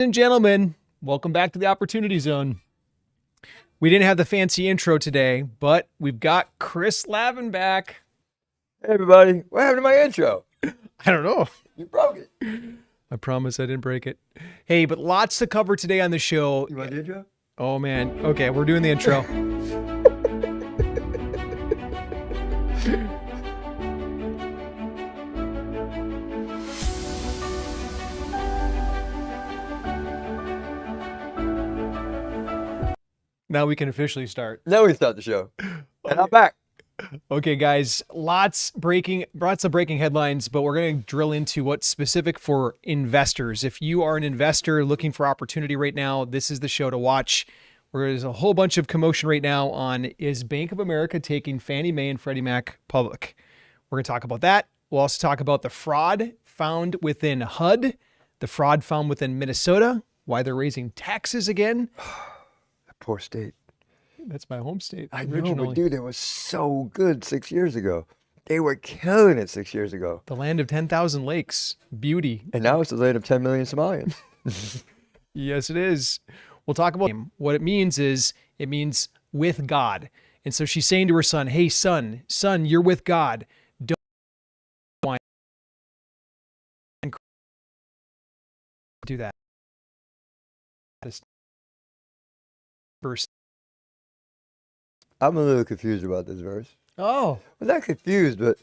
And gentlemen, welcome back to the Opportunity Zone. We didn't have the fancy intro today, but we've got Chris Lavin back. Hey everybody, what happened to my intro? I don't know. You broke it. I promise I didn't break it. Hey, but lots to cover today on the show. You want the intro? Oh man. Okay, we're doing the intro. Now we can officially start. Now we start the show. And I'm back. Okay, guys, lots of breaking headlines, but we're going to drill into what's specific for investors. If you are an investor looking for opportunity right now, this is the show to watch. There's a whole bunch of commotion right now on, is Bank of America taking Fannie Mae and Freddie Mac public? We're going to talk about that. We'll also talk about the fraud found within HUD, the fraud found within Minnesota, why they're raising taxes again. Poor state. That's my home state. I originally. know, but dude, it was so good 6 years ago. They were killing it 6 years ago. The land of 10,000 lakes. Beauty. And now it's the land of 10 million Somalians. Yes, it is. We'll talk about what it means is it means with God. And so she's saying to her son, hey, son, you're with God. Don't do that. Verse. I'm a little confused about this verse. Oh. I'm not confused, but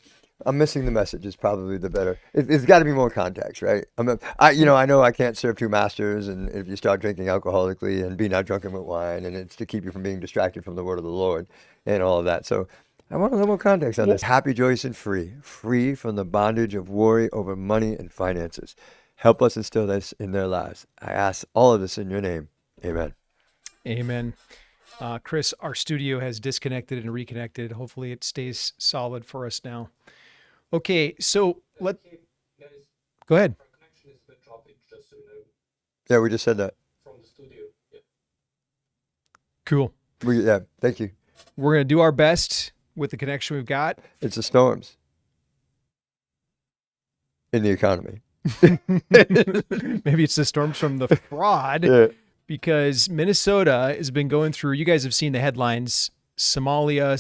I'm missing the message is probably the better. It's got to be more context, right? I know I can't serve two masters, and if you start drinking alcoholically and be not drunken with wine, and it's to keep you from being distracted from the word of the Lord and all of that. So I want a little more context on this. Happy, joyous, and free from the bondage of worry over money and finances. Help us instill this in their lives. I ask all of this in your name. Amen. Amen. Chris, our studio has disconnected and reconnected. Hopefully it stays solid for us now. Okay, so go ahead. Yeah, we just said that. From the studio. Yeah. Cool. Yeah, thank you. We're going to do our best with the connection we've got. It's the storms in the economy. Maybe it's the storms from the fraud. Yeah. Because Minnesota has been going through, you guys have seen the headlines, Somalia,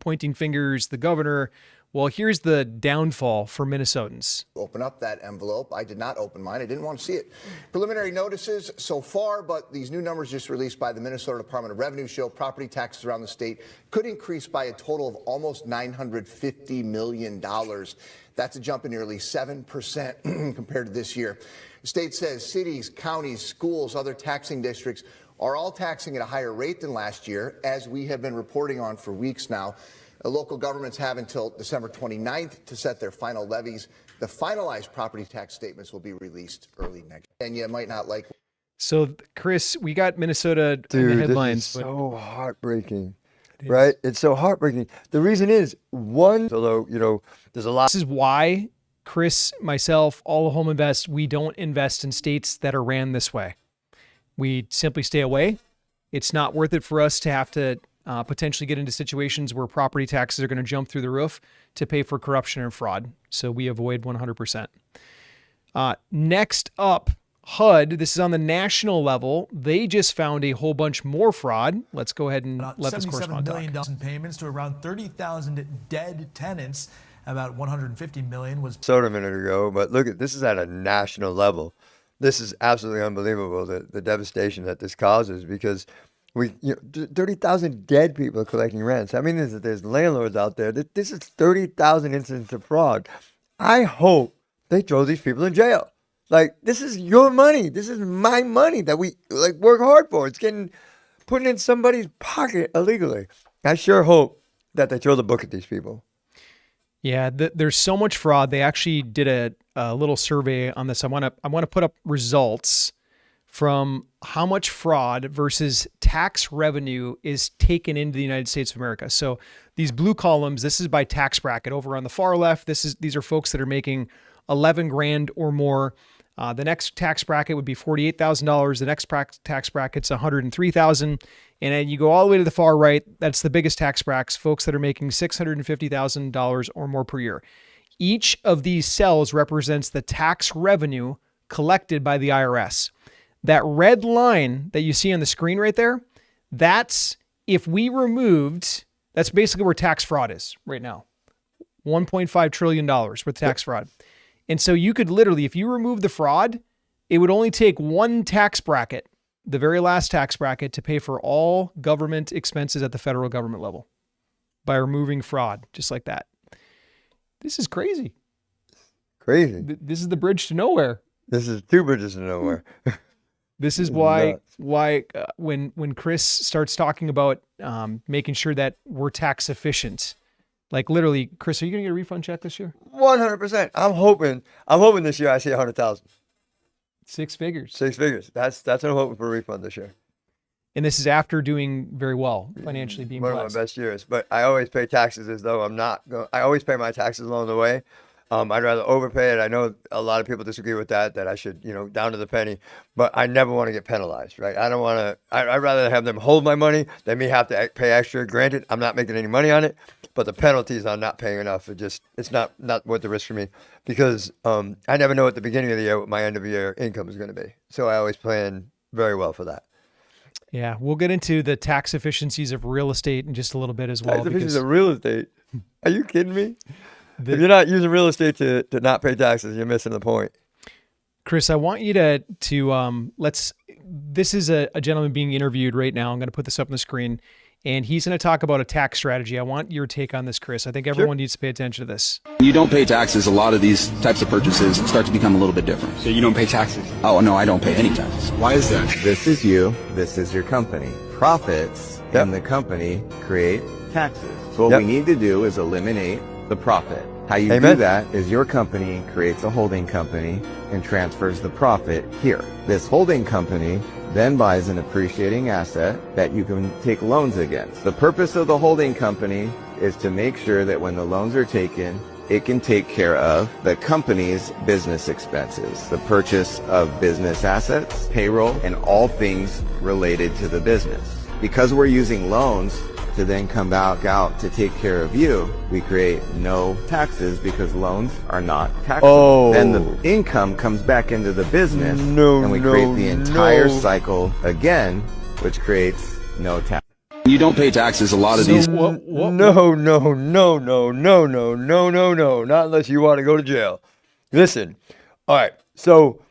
pointing fingers, the governor. Well, here's the downfall for Minnesotans. Open up that envelope. I did not open mine. I didn't want to see it. Preliminary notices so far, but these new numbers just released by the Minnesota Department of Revenue show property taxes around the state could increase by a total of almost $950 million. That's a jump of nearly 7% compared to this year. The state says cities, counties, schools, other taxing districts are all taxing at a higher rate than last year, as we have been reporting on for weeks now. Local governments have until December 29th to set their final levies. The finalized property tax statements will be released early next year. And you might not like. So, Chris, we got Minnesota in the headlines. This is so heartbreaking, right? It's so heartbreaking. The reason is, although, there's a lot. This is why Chris, myself, all of Home Invest, we don't invest in states that are ran this way. We simply stay away. It's not worth it for us to have to potentially get into situations where property taxes are going to jump through the roof to pay for corruption and fraud. So we avoid 100%. Next up, HUD. This is on the national level. They just found a whole bunch more fraud. Let's go ahead and let this correspondent talk. $77 million in payments to around 30,000 dead tenants. About 150 million was sold a minute ago, but look, this is at a national level. This is absolutely unbelievable, the devastation that this causes, because 30,000 dead people collecting rents. I mean, there's landlords out there. This is 30,000 incidents of fraud. I hope they throw these people in jail. Like, this is your money. This is my money that we work hard for. It's getting put in somebody's pocket illegally. I sure hope that they throw the book at these people. Yeah, there's so much fraud. They actually did a little survey on this. I want to put up results from how much fraud versus tax revenue is taken into the United States of America. So these blue columns, this is by tax bracket. Over on the far left, these are folks that are making 11 grand or more. The next tax bracket would be $48,000. The next tax bracket's $103,000. And then you go all the way to the far right. That's the biggest tax brackets, folks that are making $650,000 or more per year. Each of these cells represents the tax revenue collected by the IRS. That red line that you see on the screen right there, that's if we removed, that's basically where tax fraud is right now. $1.5 trillion with tax fraud. And so you could literally, if you remove the fraud, it would only take one tax bracket, the very last tax bracket, to pay for all government expenses at the federal government level by removing fraud, just like that. This is crazy. Crazy. This is the bridge to nowhere. This is two bridges to nowhere. This is why when Chris starts talking about making sure that we're tax efficient, like literally, Chris, are you going to get a refund check this year? 100%. I'm hoping this year I see 100,000. 6 figures. 6 figures. That's what I'm hoping for a refund this year. And this is after doing very well financially, being One blessed. of my best years. But I always pay taxes as though I'm not. I always pay my taxes along the way. I'd rather overpay it. I know a lot of people disagree with that I should, down to the penny. But I never want to get penalized, right? I don't want to. I'd rather have them hold my money than me have to pay extra. Granted, I'm not making any money on it, but the penalties on not paying enough, it's not worth the risk for me because I never know at the beginning of the year what my end of year income is going to be. So I always plan very well for that. Yeah, we'll get into the tax efficiencies of real estate in just a little bit as well. Tax efficiencies of real estate? Are you kidding me? If you're not using real estate to not pay taxes, you're missing the point. Chris, I want you to this is a gentleman being interviewed right now. I'm going to put this up on the screen, and he's going to talk about a tax strategy. I want your take on this, Chris. I think everyone needs to pay attention to this. You don't pay taxes. A lot of these types of purchases start to become a little bit different. So you don't pay taxes? Oh, no, I don't pay any taxes. Why is that? This is you. This is your company. Profits in the company create taxes. So what we need to do is eliminate the profit. How you do that is your company creates a holding company and transfers the profit here. This holding company then buys an appreciating asset that you can take loans against. The purpose of the holding company is to make sure that when the loans are taken, it can take care of the company's business expenses, the purchase of business assets, payroll, and all things related to the business. Because we're using loans to then come back out to take care of you, we create no taxes because loans are not taxable. Then the income comes back into the business and we create the entire cycle again, which creates no tax. You don't pay taxes. A lot of these. No, not unless you want to go to jail. Listen, all right, so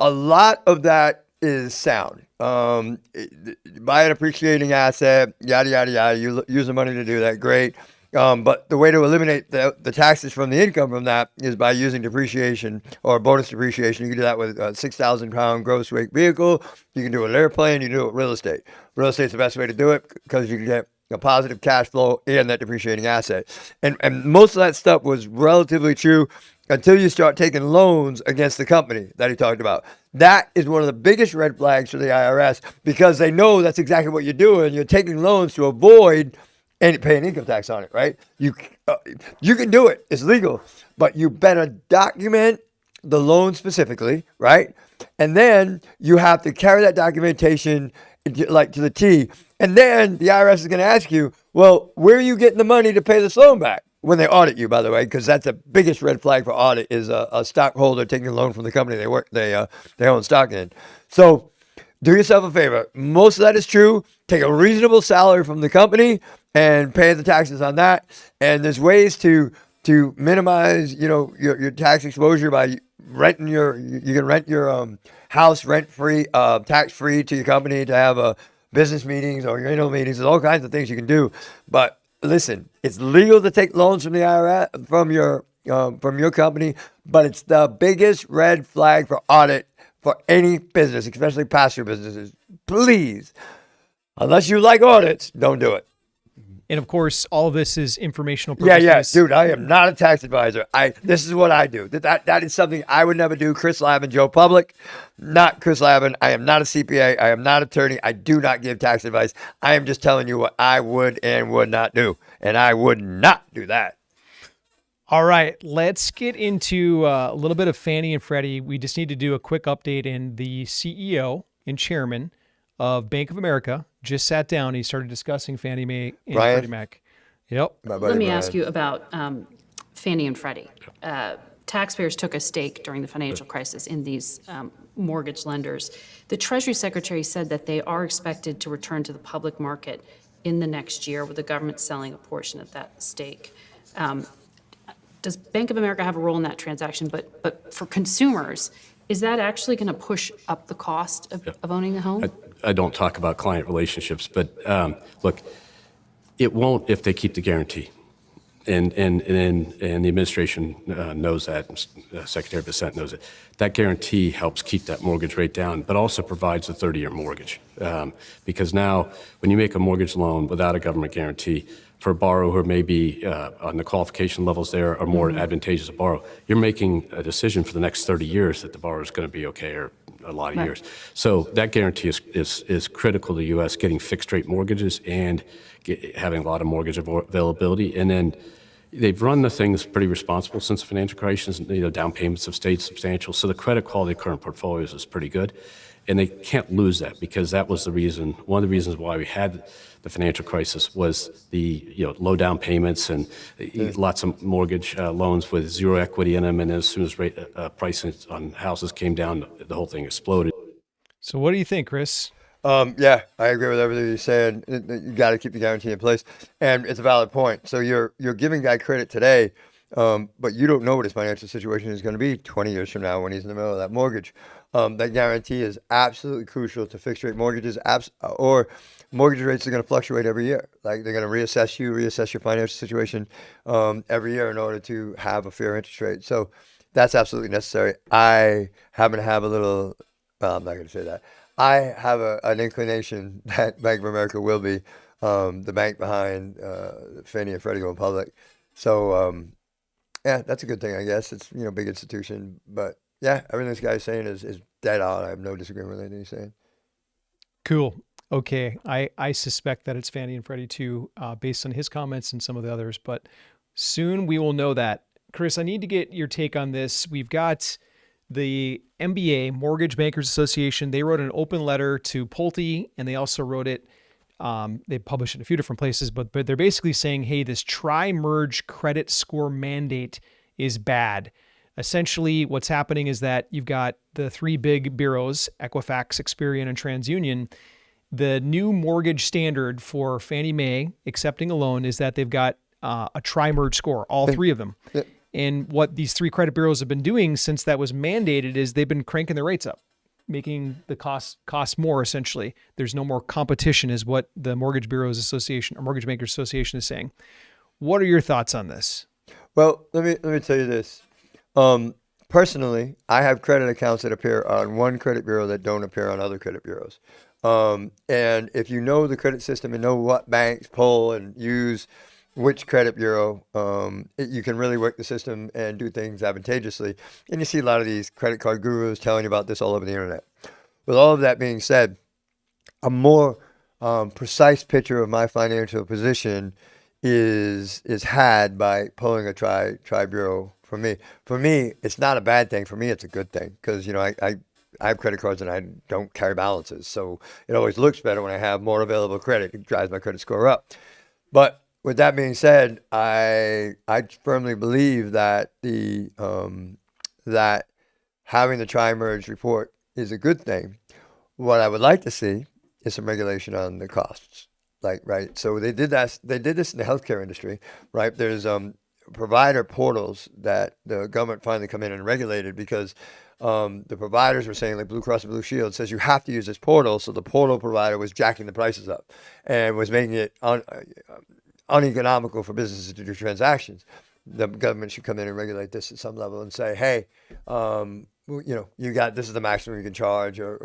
a lot of that is sound. Buy an appreciating asset, yada, yada, yada. You use the money to do that, great. But the way to eliminate the taxes from the income from that is by using depreciation or bonus depreciation. You can do that with a 6,000 pound gross weight vehicle. You can do it with an airplane. You can do it with real estate. Real estate's the best way to do it because you can get a positive cash flow and that depreciating asset. And most of that stuff was relatively true until you start taking loans against the company that he talked about. That is one of the biggest red flags for the IRS because they know that's exactly what you're doing. You're taking loans to avoid paying income tax on it, right? You can do it. It's legal. But you better document the loan specifically, right? And then you have to carry that documentation like to the T. And then the IRS is going to ask you, well, where are you getting the money to pay this loan back? When they audit you, by the way, because that's the biggest red flag for audit is a stockholder taking a loan from the company they own stock in. So do yourself a favor. Most of that is true. Take a reasonable salary from the company and pay the taxes on that. And there's ways to minimize, your tax exposure by renting you can rent your house rent free, tax free to your company to have business meetings or your annual meetings. There's all kinds of things you can do, but listen, it's legal to take loans from the IRS from your company, but it's the biggest red flag for audit for any business, especially pass-through businesses. Please, unless you like audits, don't do it. And of course, all of this is informational purposes. Yeah, dude, I am not a tax advisor. This is what I do. That is something I would never do. Chris Lavin, Joe Public, not Chris Lavin. I am not a CPA. I am not an attorney. I do not give tax advice. I am just telling you what I would and would not do. And I would not do that. All right, let's get into a little bit of Fannie and Freddie. We just need to do a quick update. And the CEO and chairman of Bank of America just sat down. He started discussing Fannie Mae and Freddie Mac. Yep. Let me ask you about Fannie and Freddie. taxpayers took a stake during the financial crisis in these mortgage lenders. The Treasury Secretary said that they are expected to return to the public market in the next year, with the government selling a portion of that stake. Does Bank of America have a role in that transaction? But for consumers, is that actually going to push up the cost of owning a home? I don't talk about client relationships, but look, it won't if they keep the guarantee. And the administration knows that, and Secretary of Dissent knows it. That guarantee helps keep that mortgage rate down, but also provides a 30-year mortgage. Because now, when you make a mortgage loan without a government guarantee, for a borrower who may be on the qualification levels there are more advantageous to borrow, you're making a decision for the next 30 years that the borrower is going to be okay, or a lot of years. So that guarantee is critical to the U.S. getting fixed rate mortgages and having a lot of mortgage availability. And then they've run the things pretty responsible since the financial crisis. Down payments have stayed substantial. So the credit quality of current portfolios is pretty good. And they can't lose that, because that was the reason, one of the reasons why we had the financial crisis was the low down payments and lots of mortgage loans with zero equity in them. And as soon as prices on houses came down, the whole thing exploded. So what do you think, Chris? Yeah, I agree with everything you're saying. You got to keep the guarantee in place, and it's a valid point. So you're giving guy credit today, but you don't know what his financial situation is going to be 20 years from now when he's in the middle of that mortgage. That guarantee is absolutely crucial to fixed rate mortgages, or mortgage rates are going to fluctuate every year. Like, they're going to reassess your financial situation every year in order to have a fair interest rate. So that's absolutely necessary. I happen to have a little, I'm not going to say that. I have an inclination that Bank of America will be the bank behind Fannie and Freddie going public. So, yeah, that's a good thing, I guess. It's, big institution. But, yeah, everything this guy's saying is dead on. I have no disagreement with anything he's saying. Cool. Okay. I suspect that it's Fannie and Freddie too, based on his comments and some of the others. But soon we will know that. Chris, I need to get your take on this. We've got the MBA, Mortgage Bankers Association. They wrote an open letter to Pulte, and they also wrote it. They published it in a few different places, but they're basically saying, hey, this tri-merge credit score mandate is bad. Essentially, what's happening is that you've got the three big bureaus, Equifax, Experian, and TransUnion. The new mortgage standard for Fannie Mae accepting a loan is that they've got a tri-merge score, all three of them. Yeah. And what these three credit bureaus have been doing since that was mandated is they've been cranking their rates up, making the cost more, essentially. There's no more competition, is what the Mortgage Bureaus Association or Mortgage Bankers Association is saying. What are your thoughts on this? Well, let me tell you this. Personally, I have credit accounts that appear on one credit bureau that don't appear on other credit bureaus. And if you know the credit system and know what banks pull and use which credit bureau, you can really work the system and do things advantageously. And you see a lot of these credit card gurus telling you about this all over the internet. With all of that being said, a more precise picture of my financial position is had by pulling a tri bureau for me. For me, it's not a bad thing. For me, it's a good thing, because I have credit cards and I don't carry balances, so it always looks better when I have more available credit. It drives my credit score up. But with that being said, I firmly believe that that having the tri-merge report is a good thing. What I would like to see is some regulation on the costs. Right. So they did this in the healthcare industry, right? There's provider portals that the government finally come in and regulated, because the providers were saying, like Blue Cross and Blue Shield says, you have to use this portal. So the portal provider was jacking the prices up and was making it uneconomical for businesses to do transactions. The government should come in and regulate this at some level and say, hey, this is the maximum you can charge, or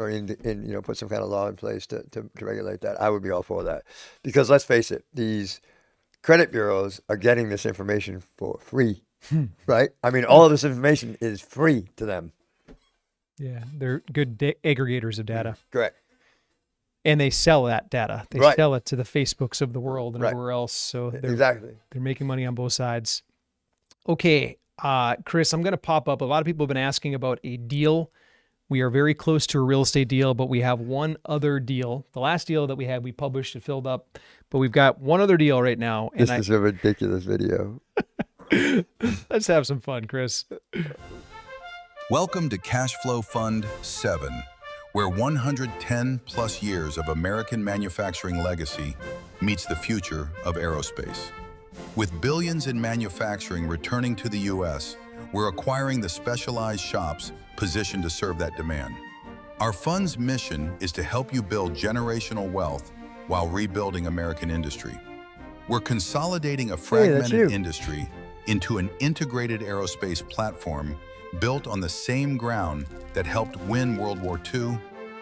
put some kind of law in place to regulate that. I would be all for that, because let's face it, these credit bureaus are getting this information for free, right? I mean, all of this information is free to them. Yeah, they're good aggregators of data. Correct. And they sell that data. They sell it to the Facebooks of the world and everywhere else. So they're making money on both sides. Okay, Chris, I'm going to pop up. A lot of people have been asking about a deal. We are very close to a real estate deal, but we have one other deal. The last deal that we had, we published, it filled up, but we've got one other deal right now. And this is a ridiculous video. Let's have some fun, Chris. Welcome to Cash Flow Fund 7, where 110 plus years of American manufacturing legacy meets the future of aerospace. With billions in manufacturing returning to the U.S., we're acquiring the specialized shops positioned to serve that demand. Our fund's mission is to help you build generational wealth while rebuilding American industry. We're consolidating a fragmented industry into an integrated aerospace platform built on the same ground that helped win World War II,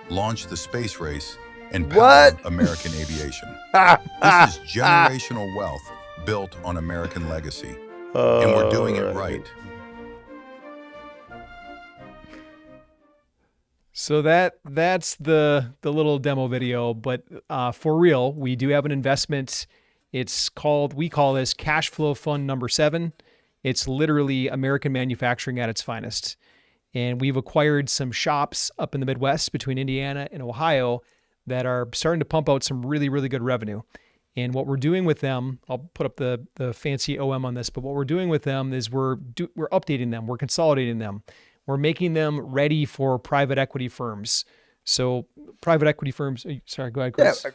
launch the space race, and power American aviation. This is generational wealth built on American legacy, and we're doing it right. So that's the little demo video, but for real, we do have an investment. We call this Cash Flow Fund number 7. It's literally American manufacturing at its finest. And we've acquired some shops up in the Midwest between Indiana and Ohio that are starting to pump out some really, really good revenue. And what we're doing with them, I'll put up the fancy OM on this, but what we're doing with them is we're updating them, we're consolidating them. We're making them ready for private equity firms. So private equity firms, sorry, go ahead, Chris. Yeah,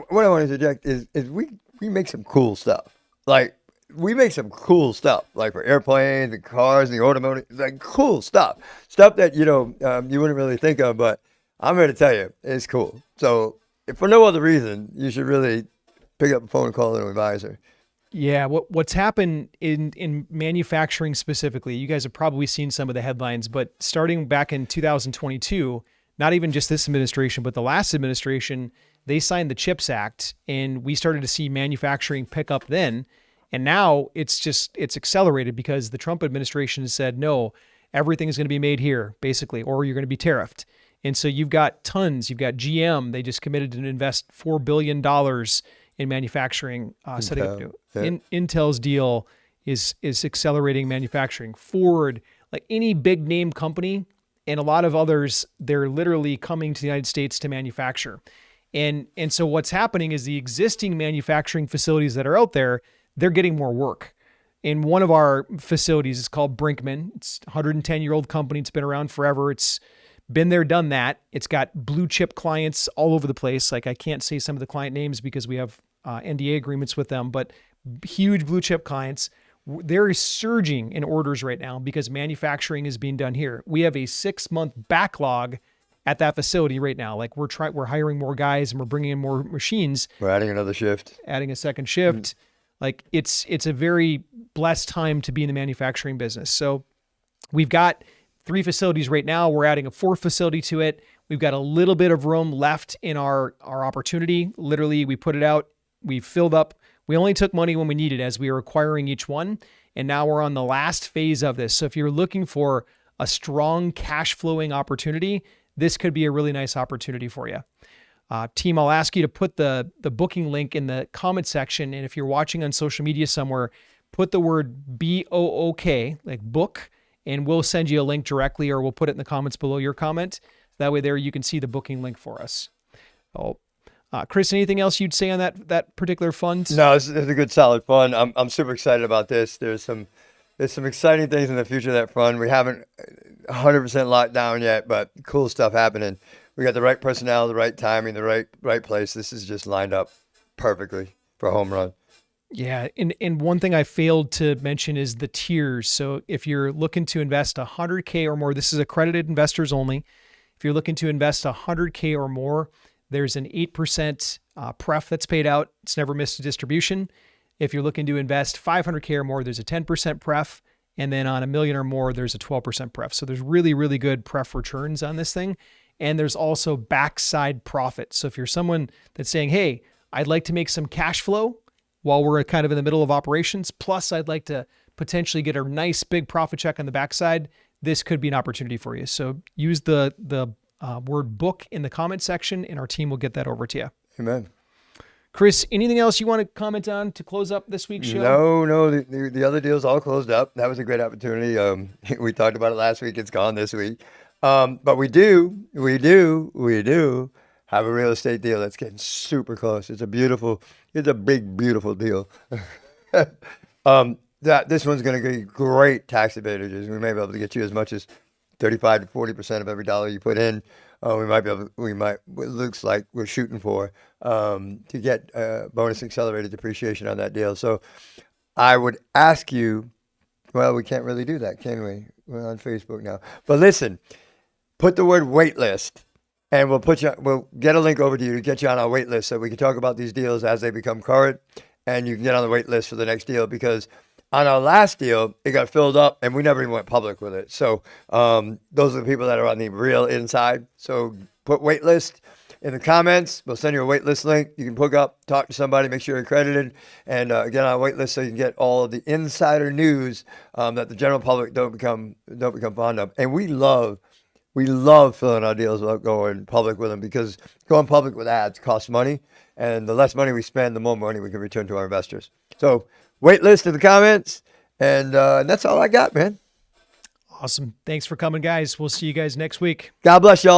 what I want to interject is we make some cool stuff. Like, we make some cool stuff, like for airplanes and cars and the automotive, like cool stuff. Stuff that, you wouldn't really think of, but I'm here to tell you, it's cool. So if for no other reason, you should really pick up the phone and call an advisor. Yeah, what's happened in manufacturing specifically, you guys have probably seen some of the headlines, but starting back in 2022, not even just this administration, but the last administration, they signed the CHIPS Act, and we started to see manufacturing pick up then. And now it's accelerated because the Trump administration said, no, everything is going to be made here, basically, or you're going to be tariffed. And so you've got GM, they just committed to invest $4 billion in manufacturing, setting up new. Intel's deal is accelerating manufacturing. Ford, like any big name company, and a lot of others, they're literally coming to the United States to manufacture. And so what's happening is the existing manufacturing facilities that are out there, they're getting more work. In one of our facilities, it's called Brinkman. It's a 110-year-old company. It's been around forever. It's been there, done that. It's got blue chip clients all over the place. Like, I can't say some of the client names because we have NDA agreements with them, but huge blue chip clients. They're surging in orders right now because manufacturing is being done here. We have a 6-month backlog at that facility right now. Like, we're hiring more guys and we're bringing in more machines. We're adding another shift. Adding a second shift. Like, it's a very blessed time to be in the manufacturing business. So we've got 3 facilities right now. We're adding a 4th facility to it. We've got a little bit of room left in our opportunity. Literally, we put it out. We filled up. We only took money when we needed as we were acquiring each one. And now we're on the last phase of this. So if you're looking for a strong cash flowing opportunity, this could be a really nice opportunity for you. Team, I'll ask you to put the booking link in the comment section. And if you're watching on social media somewhere, put the word BOOK, like book, and we'll send you a link directly, or we'll put it in the comments below your comment. That way there you can see the booking link for us. Chris, anything else you'd say on that particular fund? No, it's a good, solid fund. I'm super excited about this. There's some exciting things in the future of that fund. We haven't 100% locked down yet, but cool stuff happening. We got the right personnel, the right timing, the right place. This is just lined up perfectly for a home run. Yeah, and one thing I failed to mention is the tiers. So if you're looking to invest $100K or more, this is accredited investors only. If you're looking to invest $100K or more, there's an 8% pref that's paid out. It's never missed a distribution. If you're looking to invest $500K or more, there's a 10% pref. And then on $1 million or more, there's a 12% pref. So there's really, really good pref returns on this thing. And there's also backside profit. So if you're someone that's saying, hey, I'd like to make some cash flow while we're kind of in the middle of operations, plus I'd like to potentially get a nice big profit check on the backside, this could be an opportunity for you. So use the word book in the comment section, and our team will get that over to you. Amen. Chris, anything else you want to comment on to close up this week's show? No, the other deals all closed up. That was a great opportunity. We talked about it last week. It's gone this week. But we do have a real estate deal that's getting super close. It's a big, beautiful deal. that this one's going to give you great tax advantages. We may be able to get you as much as 35 to 40% of every dollar you put in. It looks like we're shooting for to get bonus accelerated depreciation on that deal. So I would ask you, well, we can't really do that, can we? We're on Facebook now. But listen, put the word wait list, and we'll get a link over to you to get you on our wait list so we can talk about these deals as they become current, and you can get on the wait list for the next deal, because on our last deal, it got filled up and we never even went public with it. So those are the people that are on the real inside. So put wait list in the comments. We'll send you a wait list link. You can hook up, talk to somebody, make sure you're accredited, and get on a wait list so you can get all of the insider news that the general public don't become fond of. And we love filling our deals without going public with them, because going public with ads costs money, and the less money we spend, the more money we can return to our investors. So wait list in the comments, and that's all I got, man. Awesome. Thanks for coming, guys. We'll see you guys next week. God bless y'all.